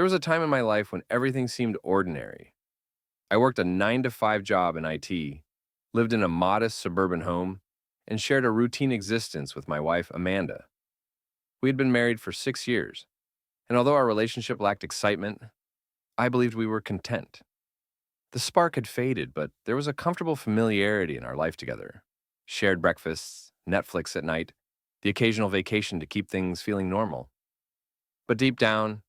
There was a time in my life when everything seemed ordinary. I worked a 9 to 5 job in IT, lived in a modest suburban home, and shared a routine existence with my wife, Amanda. We had been married for 6 years, and although our relationship lacked excitement, I believed we were content. The spark had faded, but there was a comfortable familiarity in our life together. Shared breakfasts, Netflix at night, the occasional vacation to keep things feeling normal. But deep down,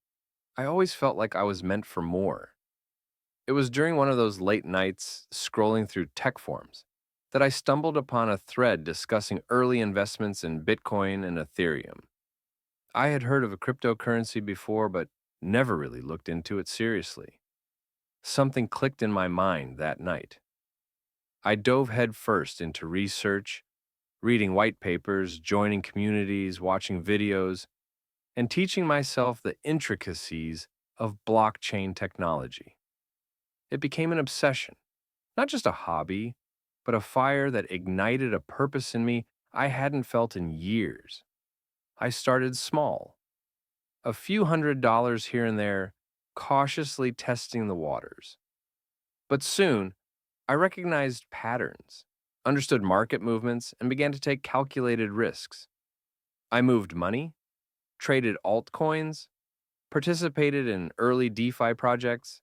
I always felt like I was meant for more. It was during one of those late nights, scrolling through tech forums, that I stumbled upon a thread discussing early investments in Bitcoin and Ethereum. I had heard of a cryptocurrency before, but never really looked into it seriously. Something clicked in my mind that night. I dove headfirst into research, reading white papers, joining communities, watching videos, and teaching myself the intricacies of blockchain technology. It became an obsession, not just a hobby, but a fire that ignited a purpose in me I hadn't felt in years. I started small, a few $100s here and there, cautiously testing the waters. But soon, I recognized patterns, understood market movements, and began to take calculated risks. I moved money, traded altcoins, participated in early DeFi projects.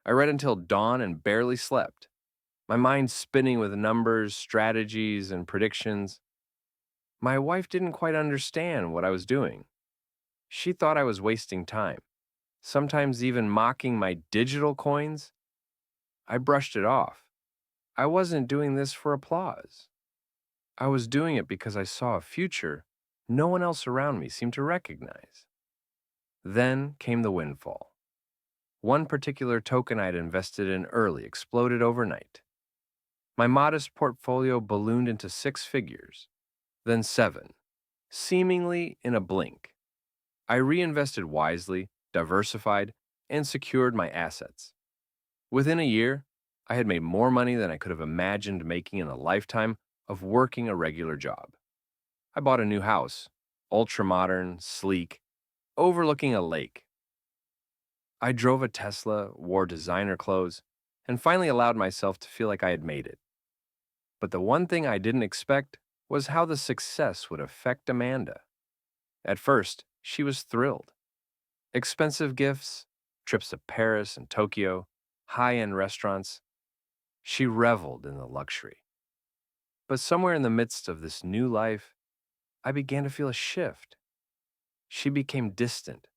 I read until dawn and barely slept, my mind spinning with numbers, strategies, and predictions. My wife didn't quite understand what I was doing. She thought I was wasting time, sometimes even mocking my digital coins. I brushed it off. I wasn't doing this for applause. I was doing it because I saw a future no one else around me seemed to recognize. Then came the windfall. One particular token I'd invested in early exploded overnight. My modest portfolio ballooned into 6 figures, then seven, seemingly in a blink. I reinvested wisely, diversified, and secured my assets. Within a year, I had made more money than I could have imagined making in a lifetime of working a regular job. I bought a new house, ultra modern, sleek, overlooking a lake. I drove a Tesla, wore designer clothes, and finally allowed myself to feel like I had made it. But the one thing I didn't expect was how the success would affect Amanda. At first, she was thrilled. Expensive gifts, trips to Paris and Tokyo, high-end restaurants. She reveled in the luxury. But somewhere in the midst of this new life, I began to feel a shift. She became distant,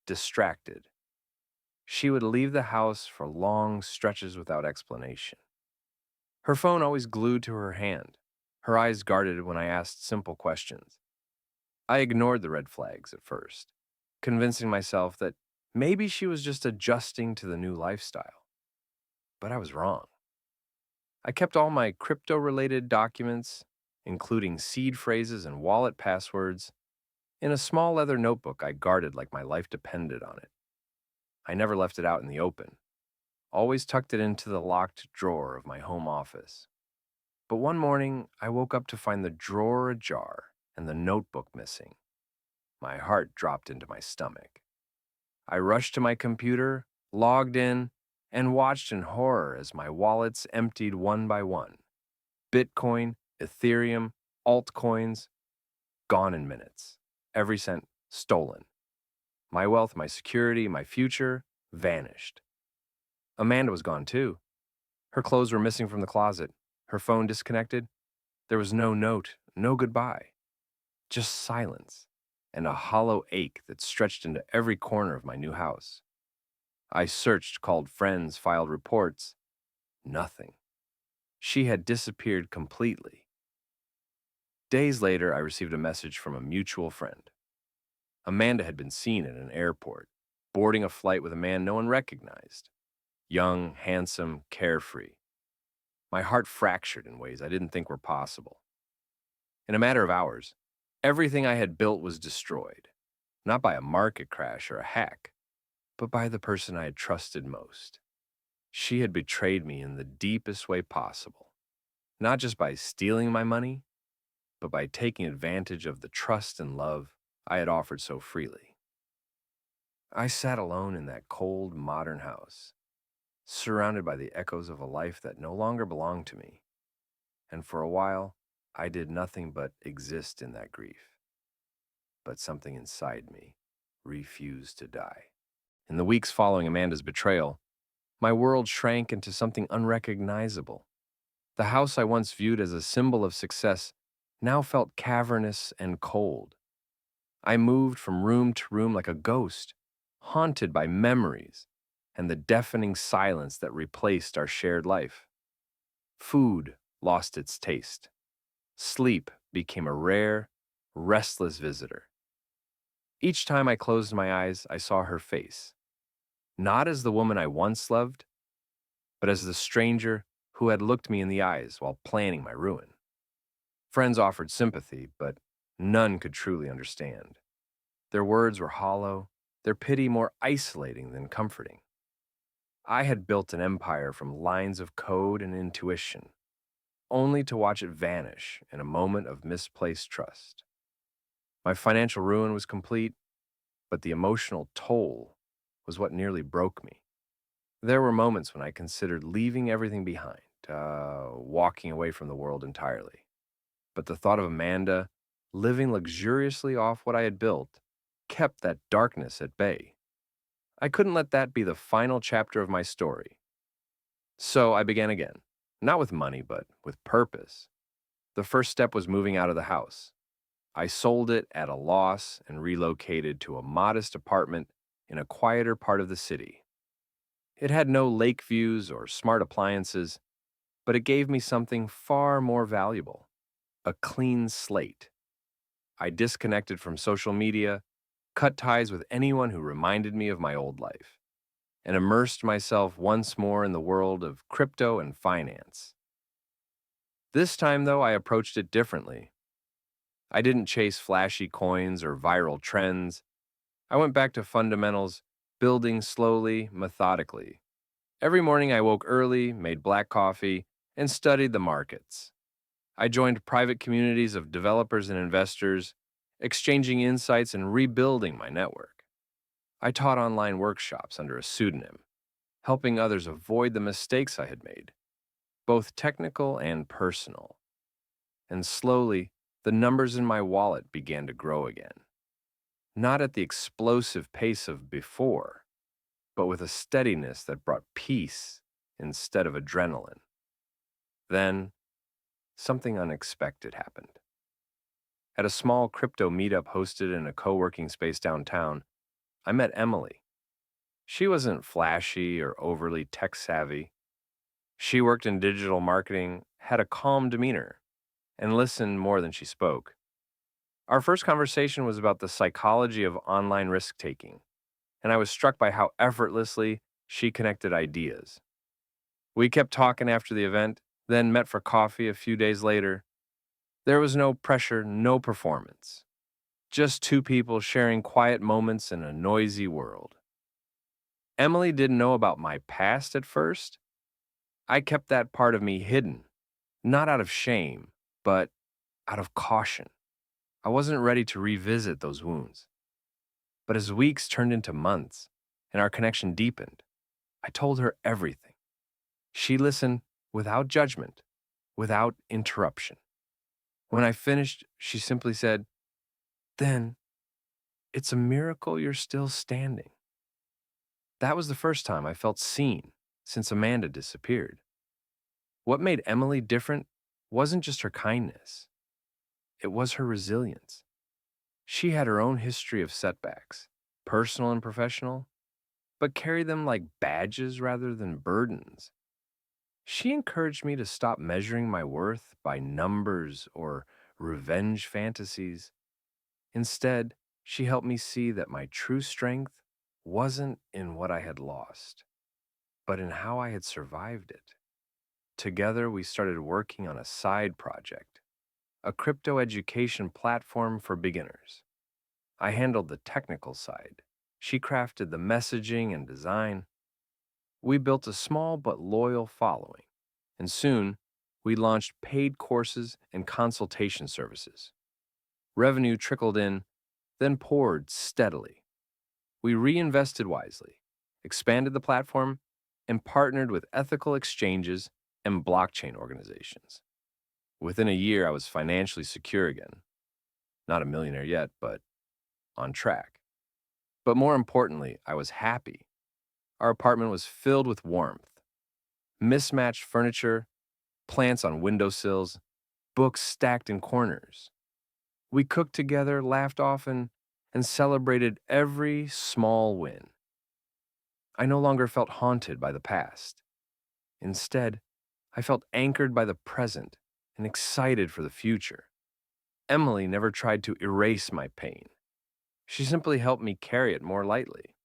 distracted. She would leave the house for long stretches without explanation. Her phone always glued to her hand, her eyes guarded when I asked simple questions. I ignored the red flags at first, convincing myself that maybe she was just adjusting to the new lifestyle. But I was wrong. I kept all my crypto-related documents, including seed phrases and wallet passwords, in a small leather notebook I guarded like my life depended on it. I never left it out in the open, always tucked it into the locked drawer of my home office. But one morning, I woke up to find the drawer ajar and the notebook missing. My heart dropped into my stomach. I rushed to my computer, logged in, and watched in horror as my wallets emptied one by one. Bitcoin, Ethereum, altcoins, gone in minutes. Every cent stolen. My wealth, my security, my future vanished. Amanda was gone too. Her clothes were missing from the closet, her phone disconnected. There was no note, no goodbye, just silence and a hollow ache that stretched into every corner of my new house. I searched, called friends, filed reports. Nothing. She had disappeared completely. Days later, I received a message from a mutual friend. Amanda had been seen at an airport, boarding a flight with a man no one recognized. Young, handsome, carefree. My heart fractured in ways I didn't think were possible. In a matter of hours, everything I had built was destroyed, not by a market crash or a hack, but by the person I had trusted most. She had betrayed me in the deepest way possible, not just by stealing my money, but by taking advantage of the trust and love I had offered so freely. I sat alone in that cold, modern house, surrounded by the echoes of a life that no longer belonged to me. And for a while, I did nothing but exist in that grief. But something inside me refused to die. In the weeks following Amanda's betrayal, my world shrank into something unrecognizable. The house I once viewed as a symbol of success now felt cavernous and cold. I moved from room to room like a ghost, haunted by memories and the deafening silence that replaced our shared life. Food lost its taste. Sleep became a rare, restless visitor. Each time I closed my eyes, I saw her face, not as the woman I once loved, but as the stranger who had looked me in the eyes while planning my ruin. Friends offered sympathy, but none could truly understand. Their words were hollow, their pity more isolating than comforting. I had built an empire from lines of code and intuition, only to watch it vanish in a moment of misplaced trust. My financial ruin was complete, but the emotional toll was what nearly broke me. There were moments when I considered leaving everything behind, walking away from the world entirely. But the thought of Amanda living luxuriously off what I had built kept that darkness at bay. I couldn't let that be the final chapter of my story. So I began again, not with money, but with purpose. The first step was moving out of the house. I sold it at a loss and relocated to a modest apartment in a quieter part of the city. It had no lake views or smart appliances, but it gave me something far more valuable: a clean slate. I disconnected from social media, cut ties with anyone who reminded me of my old life, and immersed myself once more in the world of crypto and finance. This time, though, I approached it differently. I didn't chase flashy coins or viral trends. I went back to fundamentals, building slowly, methodically. Every morning I woke early, made black coffee, and studied the markets. I joined private communities of developers and investors, exchanging insights and rebuilding my network. I taught online workshops under a pseudonym, helping others avoid the mistakes I had made, both technical and personal. And slowly, the numbers in my wallet began to grow again. Not at the explosive pace of before, but with a steadiness that brought peace instead of adrenaline. Then, something unexpected happened. At a small crypto meetup hosted in a co working space downtown, I met Emily. She wasn't flashy or overly tech savvy. She worked in digital marketing, had a calm demeanor, and listened more than she spoke. Our first conversation was about the psychology of online risk taking, and I was struck by how effortlessly she connected ideas. We kept talking after the event, then met for coffee a few days later. There was no pressure, no performance. Just two people sharing quiet moments in a noisy world. Emily didn't know about my past at first. I kept that part of me hidden, not out of shame, but out of caution. I wasn't ready to revisit those wounds. But as weeks turned into months and our connection deepened, I told her everything. She listened without judgment, without interruption. When I finished, she simply said, "Then it's a miracle you're still standing." That was the first time I felt seen since Amanda disappeared. What made Emily different wasn't just her kindness, it was her resilience. She had her own history of setbacks, personal and professional, but carried them like badges rather than burdens. She encouraged me to stop measuring my worth by numbers or revenge fantasies. Instead, she helped me see that my true strength wasn't in what I had lost, but in how I had survived it. Together, we started working on a side project, a crypto education platform for beginners. I handled the technical side. She crafted the messaging and design. We built a small but loyal following, and soon we launched paid courses and consultation services. Revenue trickled in, then poured steadily. We reinvested wisely, expanded the platform, and partnered with ethical exchanges and blockchain organizations. Within a year, I was financially secure again. Not a millionaire yet, but on track. But more importantly, I was happy. Our apartment was filled with warmth, mismatched furniture, plants on windowsills, books stacked in corners. We cooked together, laughed often, and celebrated every small win. I no longer felt haunted by the past. Instead, I felt anchored by the present and excited for the future. Emily never tried to erase my pain. She simply helped me carry it more lightly.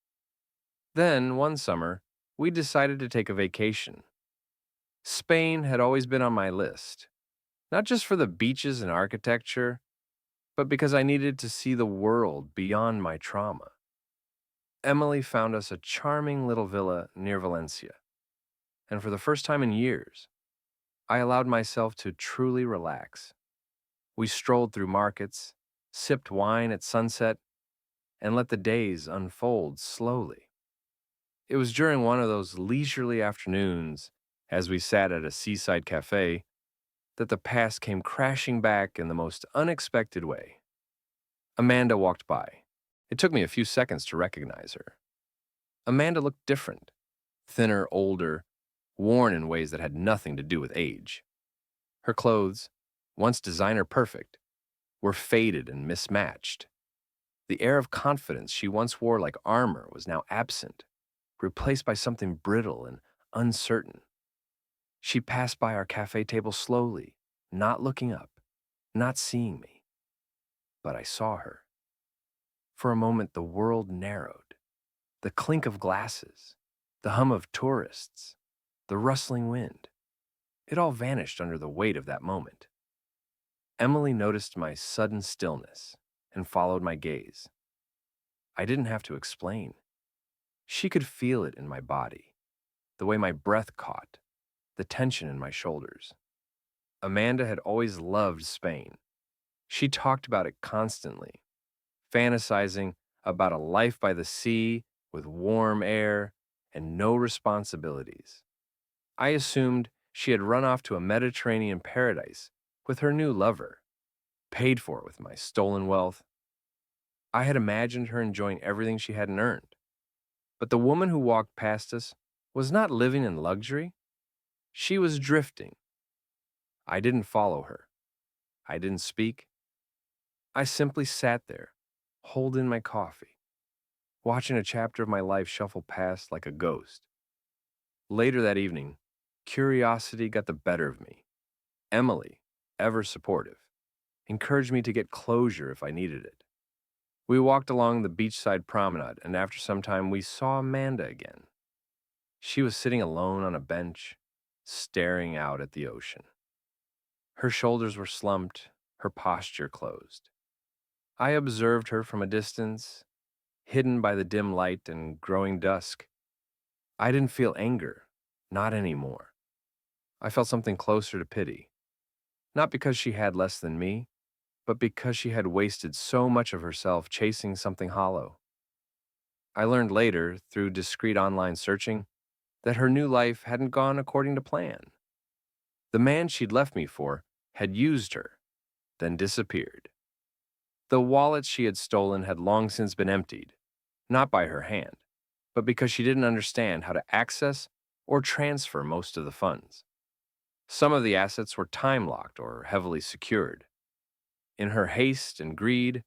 Then, one summer, we decided to take a vacation. Spain had always been on my list, not just for the beaches and architecture, but because I needed to see the world beyond my trauma. Emily found us a charming little villa near Valencia, and for the first time in years, I allowed myself to truly relax. We strolled through markets, sipped wine at sunset, and let the days unfold slowly. It was during one of those leisurely afternoons, as we sat at a seaside cafe, that the past came crashing back in the most unexpected way. Amanda walked by. It took me a few seconds to recognize her. Amanda looked different, thinner, older, worn in ways that had nothing to do with age. Her clothes, once designer perfect, were faded and mismatched. The air of confidence she once wore like armor was now absent, replaced by something brittle and uncertain. She passed by our cafe table slowly, not looking up, not seeing me. But I saw her. For a moment, the world narrowed. The clink of glasses, the hum of tourists, the rustling wind. It all vanished under the weight of that moment. Emily noticed my sudden stillness and followed my gaze. I didn't have to explain. She could feel it in my body, the way my breath caught, the tension in my shoulders. Amanda had always loved Spain. She talked about it constantly, fantasizing about a life by the sea with warm air and no responsibilities. I assumed she had run off to a Mediterranean paradise with her new lover, paid for with my stolen wealth. I had imagined her enjoying everything she hadn't earned. But the woman who walked past us was not living in luxury. She was drifting. I didn't follow her. I didn't speak. I simply sat there, holding my coffee, watching a chapter of my life shuffle past like a ghost. Later that evening, curiosity got the better of me. Emily, ever supportive, encouraged me to get closure if I needed it. We walked along the beachside promenade, and after some time, we saw Amanda again. She was sitting alone on a bench, staring out at the ocean. Her shoulders were slumped, her posture closed. I observed her from a distance, hidden by the dim light and growing dusk. I didn't feel anger, not anymore. I felt something closer to pity, not because she had less than me, but because she had wasted so much of herself chasing something hollow. I learned later, through discreet online searching, that her new life hadn't gone according to plan. The man she'd left me for had used her, then disappeared. The wallet she had stolen had long since been emptied, not by her hand, but because she didn't understand how to access or transfer most of the funds. Some of the assets were time-locked or heavily secured. In her haste and greed,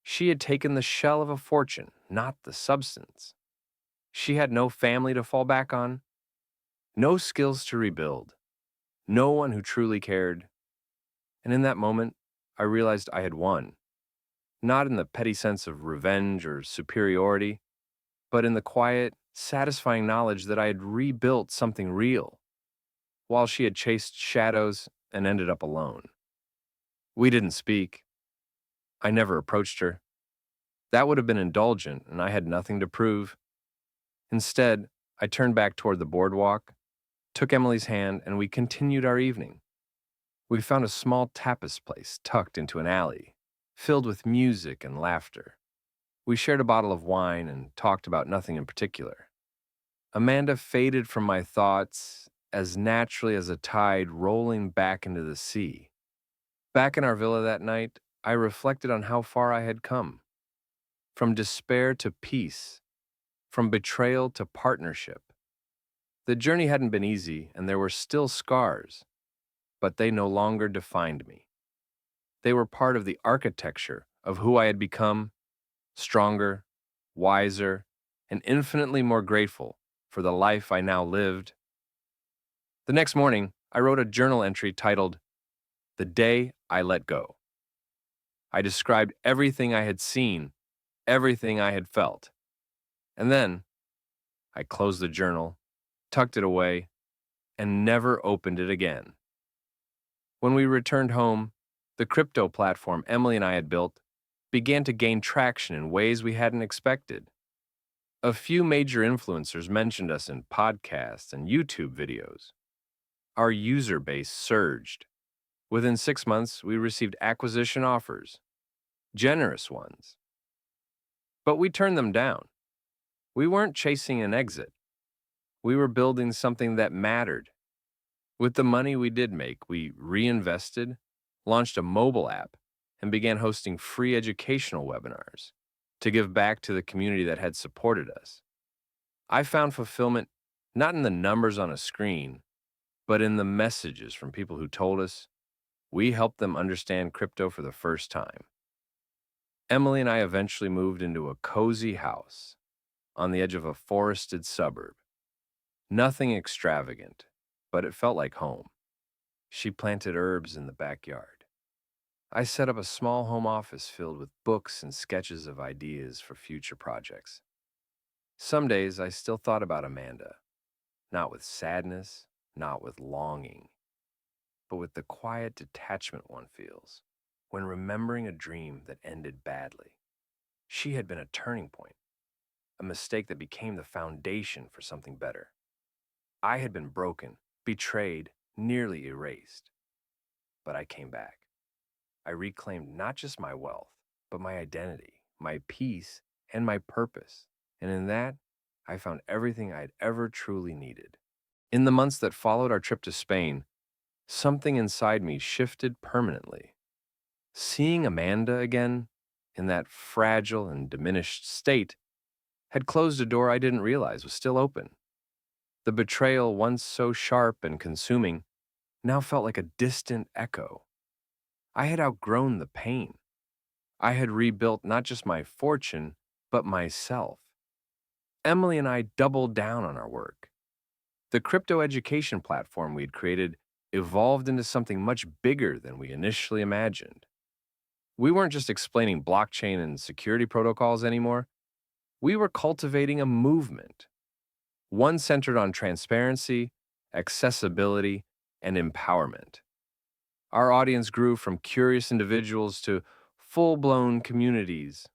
she had taken the shell of a fortune, not the substance. She had no family to fall back on, no skills to rebuild, no one who truly cared. And in that moment, I realized I had won, not in the petty sense of revenge or superiority, but in the quiet, satisfying knowledge that I had rebuilt something real, while she had chased shadows and ended up alone. We didn't speak. I never approached her. That would have been indulgent, and I had nothing to prove. Instead, I turned back toward the boardwalk, took Emily's hand, and we continued our evening. We found a small tapas place tucked into an alley, filled with music and laughter. We shared a bottle of wine and talked about nothing in particular. Amanda faded from my thoughts as naturally as a tide rolling back into the sea. Back in our villa that night, I reflected on how far I had come. From despair to peace, from betrayal to partnership. The journey hadn't been easy, and there were still scars, but they no longer defined me. They were part of the architecture of who I had become, stronger, wiser, and infinitely more grateful for the life I now lived. The next morning, I wrote a journal entry titled, "The Day I Let Go." I described everything I had seen, everything I had felt. And then I closed the journal, tucked it away, and never opened it again. When we returned home, the crypto platform Emily and I had built began to gain traction in ways we hadn't expected. A few major influencers mentioned us in podcasts and YouTube videos. Our user base surged. Within 6 months, we received acquisition offers, generous ones. But we turned them down. We weren't chasing an exit. We were building something that mattered. With the money we did make, we reinvested, launched a mobile app, and began hosting free educational webinars to give back to the community that had supported us. I found fulfillment not in the numbers on a screen, but in the messages from people who told us we helped them understand crypto for the first time. Emily and I eventually moved into a cozy house on the edge of a forested suburb. Nothing extravagant, but it felt like home. She planted herbs in the backyard. I set up a small home office filled with books and sketches of ideas for future projects. Some days I still thought about Amanda, not with sadness, not with longing, but with the quiet detachment one feels when remembering a dream that ended badly. She had been a turning point, a mistake that became the foundation for something better. I had been broken, betrayed, nearly erased. But I came back. I reclaimed not just my wealth, but my identity, my peace, and my purpose. And in that, I found everything I'd ever truly needed. In the months that followed our trip to Spain, something inside me shifted permanently. Seeing Amanda again, in that fragile and diminished state, had closed a door I didn't realize was still open. The betrayal, once so sharp and consuming, now felt like a distant echo. I had outgrown the pain. I had rebuilt not just my fortune, but myself. Emily and I doubled down on our work. The crypto education platform we'd created evolved into something much bigger than we initially imagined. We weren't just explaining blockchain and security protocols anymore. We were cultivating a movement, one centered on transparency, accessibility, and empowerment. Our audience grew from curious individuals to full-blown communities.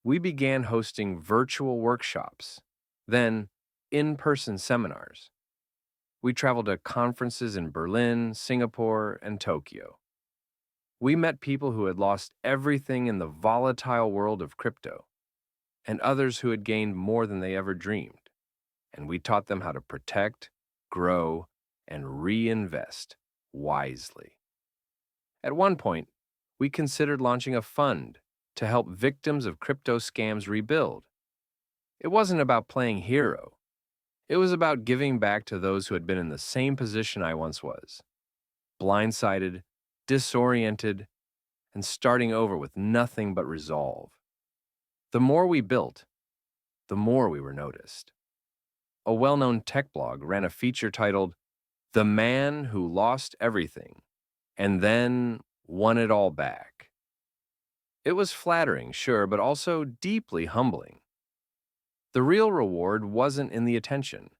We began hosting virtual workshops, then in-person seminars. We traveled to conferences in Berlin, Singapore, and Tokyo. We met people who had lost everything in the volatile world of crypto, and others who had gained more than they ever dreamed. And we taught them how to protect, grow, and reinvest wisely. At one point, we considered launching a fund to help victims of crypto scams rebuild. It wasn't about playing hero. It was about giving back to those who had been in the same position I once was, blindsided, disoriented, and starting over with nothing but resolve. The more we built, the more we were noticed. A well-known tech blog ran a feature titled, "The Man Who Lost Everything and Then Won It All Back." It was flattering, sure, but also deeply humbling. The real reward wasn't in the attention.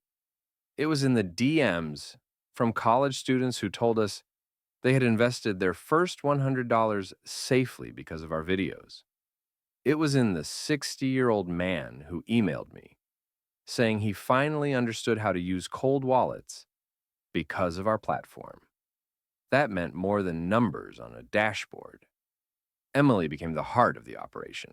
It was in the DMs from college students who told us they had invested their first $100 safely because of our videos. It was in the 60-year-old man who emailed me, saying he finally understood how to use cold wallets because of our platform. That meant more than numbers on a dashboard. Emily became the heart of the operation.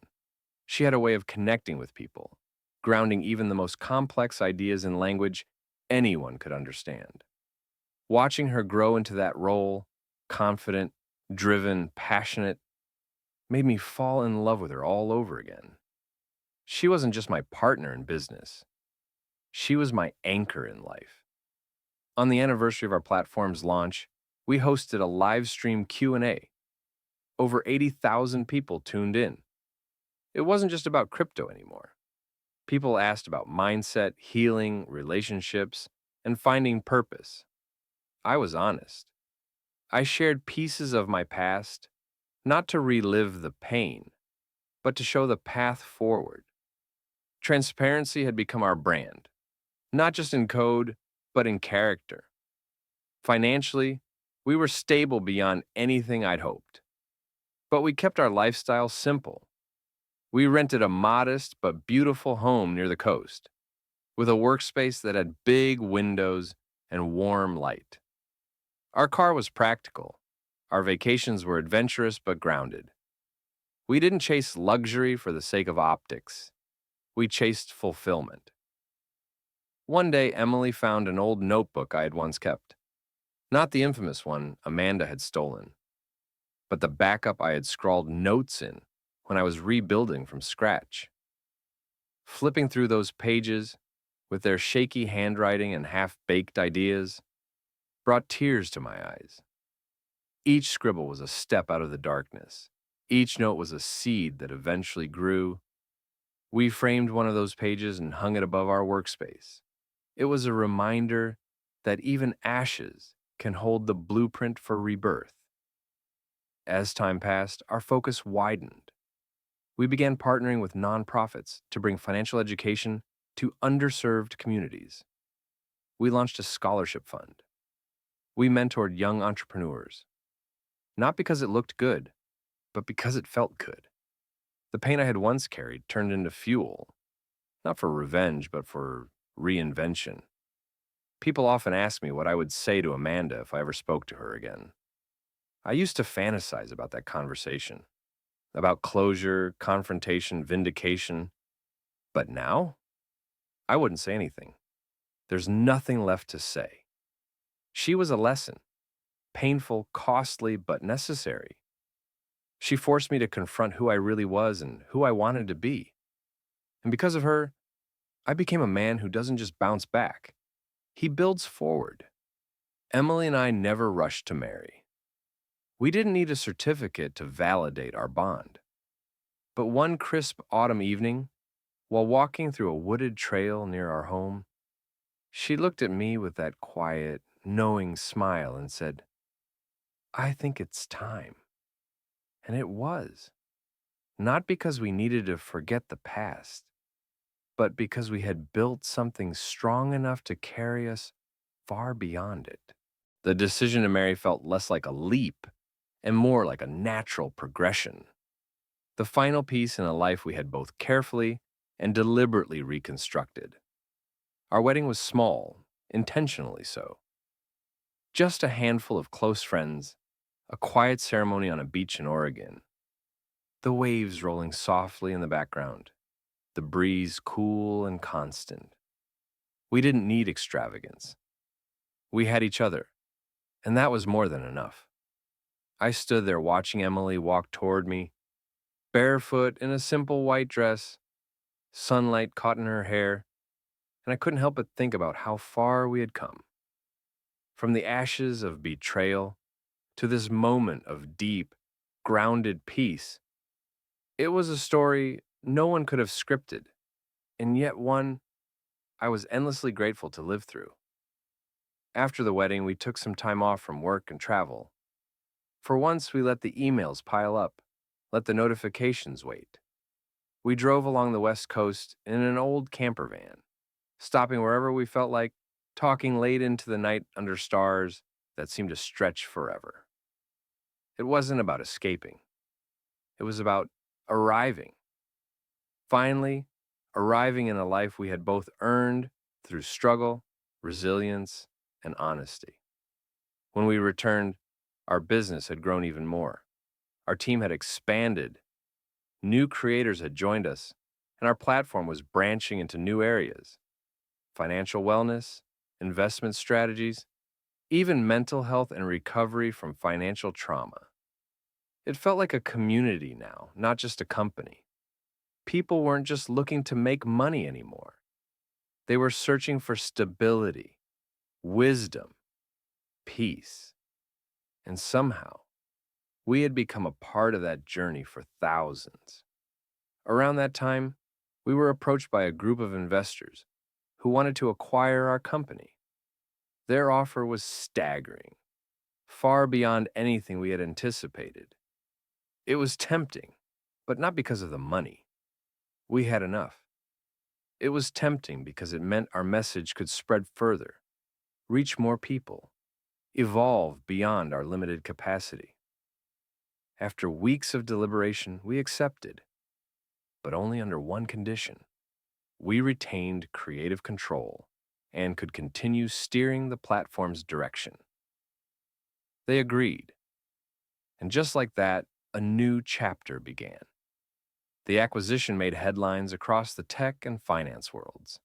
She had a way of connecting with people, grounding even the most complex ideas in language anyone could understand. Watching her grow into that role, confident, driven, passionate, made me fall in love with her all over again. She wasn't just my partner in business. She was my anchor in life. On the anniversary of our platform's launch, we hosted a live stream Q&A. Over 80,000 people tuned in. It wasn't just about crypto anymore. People asked about mindset, healing, relationships, and finding purpose. I was honest. I shared pieces of my past, not to relive the pain, but to show the path forward. Transparency had become our brand, not just in code, but in character. Financially, we were stable beyond anything I'd hoped. But we kept our lifestyle simple. We rented a modest but beautiful home near the coast, with a workspace that had big windows and warm light. Our car was practical. Our vacations were adventurous but grounded. We didn't chase luxury for the sake of optics. We chased fulfillment. One day, Emily found an old notebook I had once kept. Not the infamous one Amanda had stolen, but the backup I had scrawled notes in when I was rebuilding from scratch. Flipping through those pages, with their shaky handwriting and half-baked ideas, brought tears to my eyes. Each scribble was a step out of the darkness. Each note was a seed that eventually grew. We framed one of those pages and hung it above our workspace. It was a reminder that even ashes can hold the blueprint for rebirth. As time passed, our focus widened. We began partnering with nonprofits to bring financial education to underserved communities. We launched a scholarship fund. We mentored young entrepreneurs, not because it looked good, but because it felt good. The pain I had once carried turned into fuel, not for revenge, but for reinvention. People often ask me what I would say to Amanda if I ever spoke to her again. I used to fantasize about that conversation, about closure, confrontation, vindication. But now, I wouldn't say anything. There's nothing left to say. She was a lesson, painful, costly, but necessary. She forced me to confront who I really was and who I wanted to be. And because of her, I became a man who doesn't just bounce back. He builds forward. Emily and I never rushed to marry. We didn't need a certificate to validate our bond. But one crisp autumn evening, while walking through a wooded trail near our home, she looked at me with that quiet, knowing smile and said, "I think it's time." And it was. Not because we needed to forget the past, but because we had built something strong enough to carry us far beyond it. The decision to marry felt less like a leap and more like a natural progression. The final piece in a life we had both carefully and deliberately reconstructed. Our wedding was small, intentionally so. Just a handful of close friends, a quiet ceremony on a beach in Oregon, the waves rolling softly in the background, the breeze cool and constant. We didn't need extravagance. We had each other, and that was more than enough. I stood there watching Emily walk toward me, barefoot in a simple white dress, sunlight caught in her hair, and I couldn't help but think about how far we had come. From the ashes of betrayal to this moment of deep, grounded peace. It was a story no one could have scripted, and yet one I was endlessly grateful to live through. After the wedding, we took some time off from work and travel. For once, we let the emails pile up, let the notifications wait. We drove along the West Coast in an old camper van, stopping wherever we felt like, talking late into the night under stars that seemed to stretch forever. It wasn't about escaping. It was about arriving. Finally, arriving in a life we had both earned through struggle, resilience, and honesty. When we returned, our business had grown even more. Our team had expanded, New creators had joined us, and our platform was branching into new areas: financial wellness, investment strategies, even mental health and recovery from financial trauma. It felt like a community now, not just a company. People weren't just looking to make money anymore. They were searching for stability, wisdom, peace. And somehow, we had become a part of that journey for thousands. Around that time, we were approached by a group of investors who wanted to acquire our company. Their offer was staggering, far beyond anything we had anticipated. It was tempting, but not because of the money. We had enough. It was tempting because it meant our message could spread further, reach more people, evolve beyond our limited capacity. After weeks of deliberation, we accepted, but only under one condition. We retained creative control and could continue steering the platform's direction. They agreed, and just like that, a new chapter began. The acquisition made headlines across the tech and finance worlds.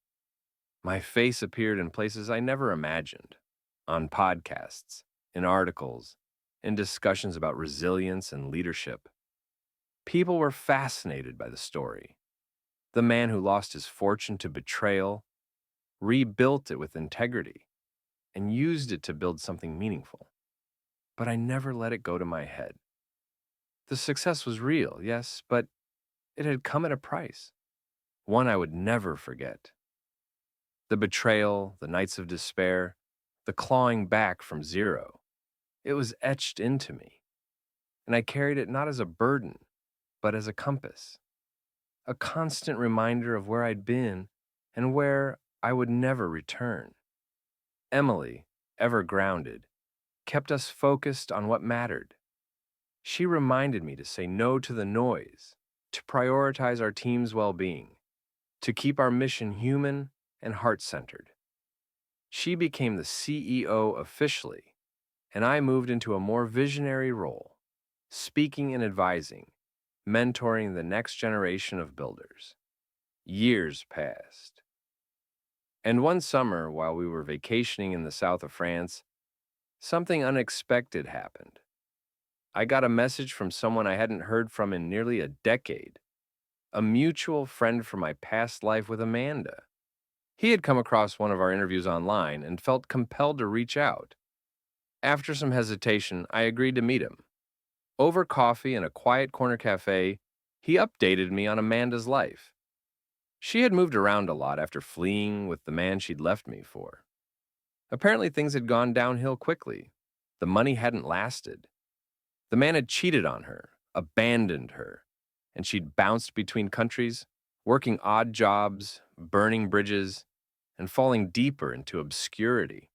My face appeared in places I never imagined: on podcasts, in articles, in discussions about resilience and leadership. People were fascinated by the story. The man who lost his fortune to betrayal rebuilt it with integrity and used it to build something meaningful. But I never let it go to my head. The success was real, yes, but it had come at a price, one I would never forget. The betrayal, the nights of despair, the clawing back from zero. It was etched into me, and I carried it not as a burden, but as a compass, a constant reminder of where I'd been and where I would never return. Emily, ever grounded, kept us focused on what mattered. She reminded me to say no to the noise, to prioritize our team's well-being, to keep our mission human and heart-centered. She became the CEO officially, and I moved into a more visionary role, speaking and advising, mentoring the next generation of builders. Years passed. And one summer, while we were vacationing in the south of France, something unexpected happened. I got a message from someone I hadn't heard from in nearly a decade, a mutual friend from my past life with Amanda. He had come across one of our interviews online and felt compelled to reach out. After some hesitation, I agreed to meet him. Over coffee in a quiet corner cafe, he updated me on Amanda's life. She had moved around a lot after fleeing with the man she'd left me for. Apparently, things had gone downhill quickly. The money hadn't lasted. The man had cheated on her, abandoned her, and she'd bounced between countries, working odd jobs, burning bridges, and falling deeper into obscurity.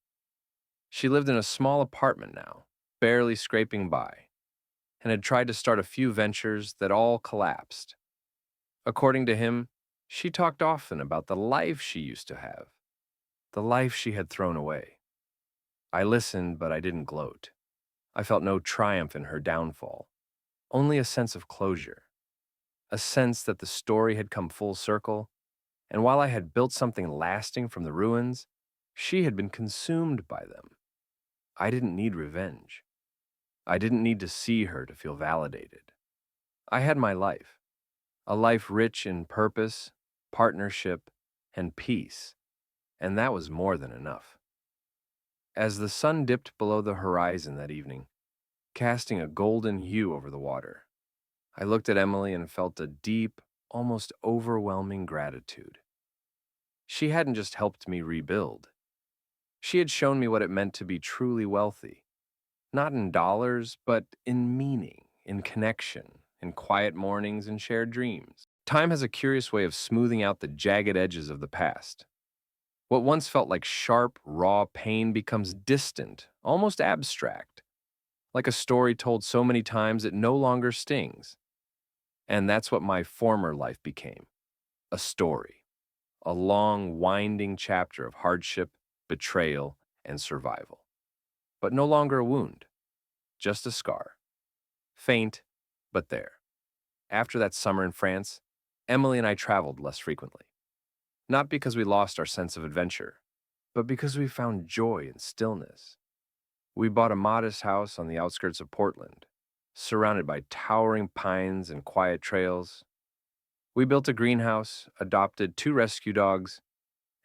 She lived in a small apartment now, barely scraping by, and had tried to start a few ventures that all collapsed. According to him, she talked often about the life she used to have, the life she had thrown away. I listened, but I didn't gloat. I felt no triumph in her downfall, only a sense of closure, a sense that the story had come full circle, and while I had built something lasting from the ruins, she had been consumed by them. I didn't need revenge. I didn't need to see her to feel validated. I had my life, a life rich in purpose, partnership, and peace, and that was more than enough. As the sun dipped below the horizon that evening, casting a golden hue over the water, I looked at Emily and felt a deep, almost overwhelming gratitude. She hadn't just helped me rebuild. She had shown me what it meant to be truly wealthy, not in dollars, but in meaning, in connection, in quiet mornings and shared dreams. Time has a curious way of smoothing out the jagged edges of the past. What once felt like sharp, raw pain becomes distant, almost abstract, like a story told so many times it no longer stings. And that's what my former life became: a story, a long, winding chapter of hardship, betrayal, and survival. But no longer a wound, just a scar. Faint, but there. After that summer in France, Emily and I traveled less frequently. Not because we lost our sense of adventure, but because we found joy in stillness. We bought a modest house on the outskirts of Portland, surrounded by towering pines and quiet trails. We built a greenhouse, adopted two rescue dogs,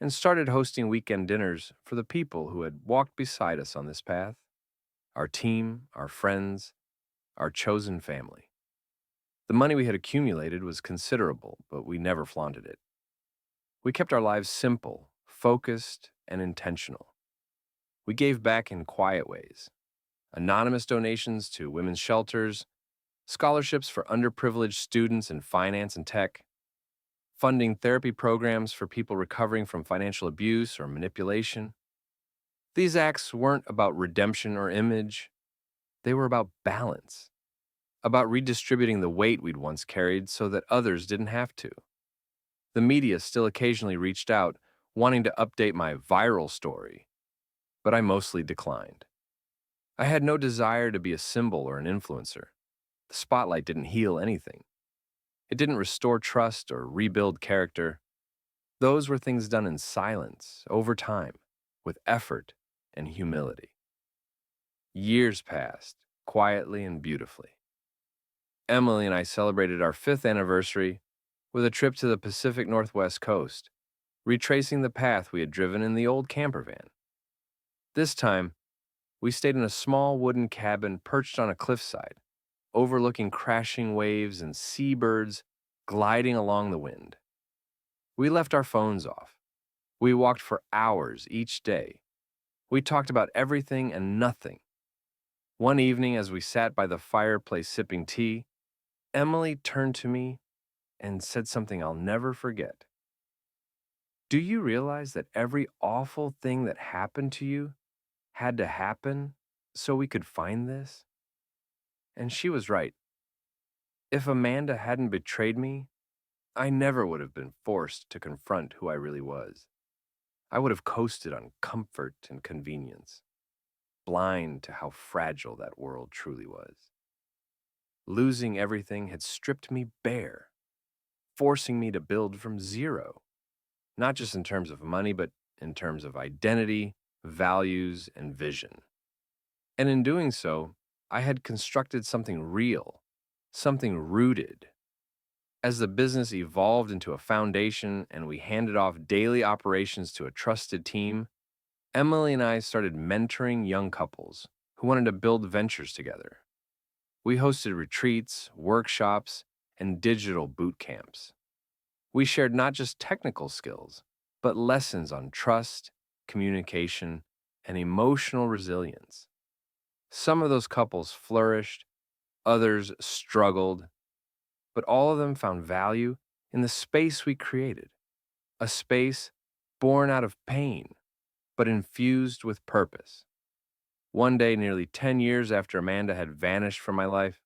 and started hosting weekend dinners for the people who had walked beside us on this path: our team, our friends, our chosen family. The money we had accumulated was considerable, but we never flaunted it. We kept our lives simple, focused, and intentional. We gave back in quiet ways: anonymous donations to women's shelters, scholarships for underprivileged students in finance and tech, funding therapy programs for people recovering from financial abuse or manipulation. These acts weren't about redemption or image, they were about balance, about redistributing the weight we'd once carried so that others didn't have to. The media still occasionally reached out, wanting to update my viral story, but I mostly declined. I had no desire to be a symbol or an influencer. The spotlight didn't heal anything. It didn't restore trust or rebuild character. Those were things done in silence, over time, with effort and humility. Years passed, quietly and beautifully. Emily and I celebrated our 5th anniversary with a trip to the Pacific Northwest coast, retracing the path we had driven in the old camper van. This time, we stayed in a small wooden cabin perched on a cliffside, overlooking crashing waves and seabirds gliding along the wind. We left our phones off. We walked for hours each day. We talked about everything and nothing. One evening, as we sat by the fireplace sipping tea, Emily turned to me and said something I'll never forget. "Do you realize that every awful thing that happened to you had to happen so we could find this?" And she was right. If Amanda hadn't betrayed me, I never would have been forced to confront who I really was. I would have coasted on comfort and convenience, blind to how fragile that world truly was. Losing everything had stripped me bare, forcing me to build from zero, not just in terms of money, but in terms of identity, values, and vision. And in doing so, I had constructed something real, something rooted. As the business evolved into a foundation and we handed off daily operations to a trusted team, Emily and I started mentoring young couples who wanted to build ventures together. We hosted retreats, workshops, and digital boot camps. We shared not just technical skills, but lessons on trust, communication, and emotional resilience. Some of those couples flourished, others struggled, but all of them found value in the space we created, a space born out of pain, but infused with purpose. One day, nearly 10 years after Amanda had vanished from my life,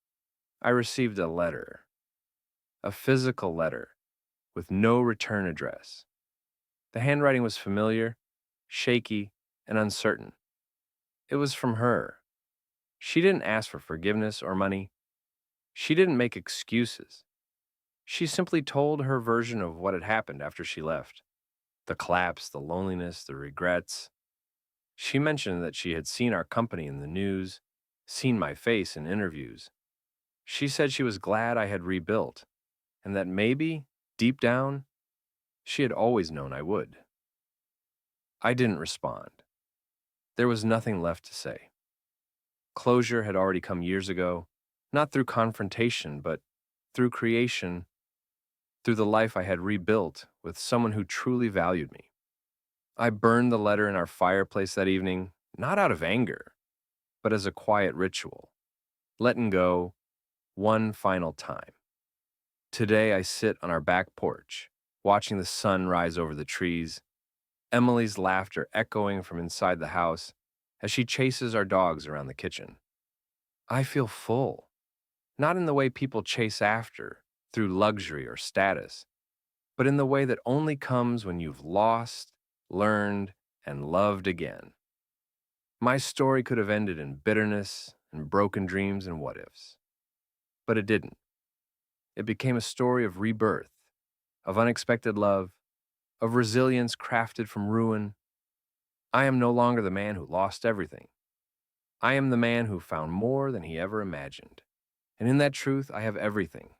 I received a letter, a physical letter with no return address. The handwriting was familiar, shaky, and uncertain. It was from her. She didn't ask for forgiveness or money. She didn't make excuses. She simply told her version of what had happened after she left: the collapse, the loneliness, the regrets. She mentioned that she had seen our company in the news, seen my face in interviews. She said she was glad I had rebuilt, and that maybe, deep down, she had always known I would. I didn't respond. There was nothing left to say. Closure had already come years ago, not through confrontation, but through creation, through the life I had rebuilt with someone who truly valued me. I burned the letter in our fireplace that evening, not out of anger, but as a quiet ritual, letting go one final time. Today I sit on our back porch, watching the sun rise over the trees, Emily's laughter echoing from inside the house as she chases our dogs around the kitchen. I feel full, not in the way people chase after, through luxury or status, but in the way that only comes when you've lost, learned, and loved again. My story could have ended in bitterness and broken dreams and what ifs, but it didn't. It became a story of rebirth, of unexpected love, of resilience crafted from ruin. I am no longer the man who lost everything. I am the man who found more than he ever imagined. And in that truth, I have everything.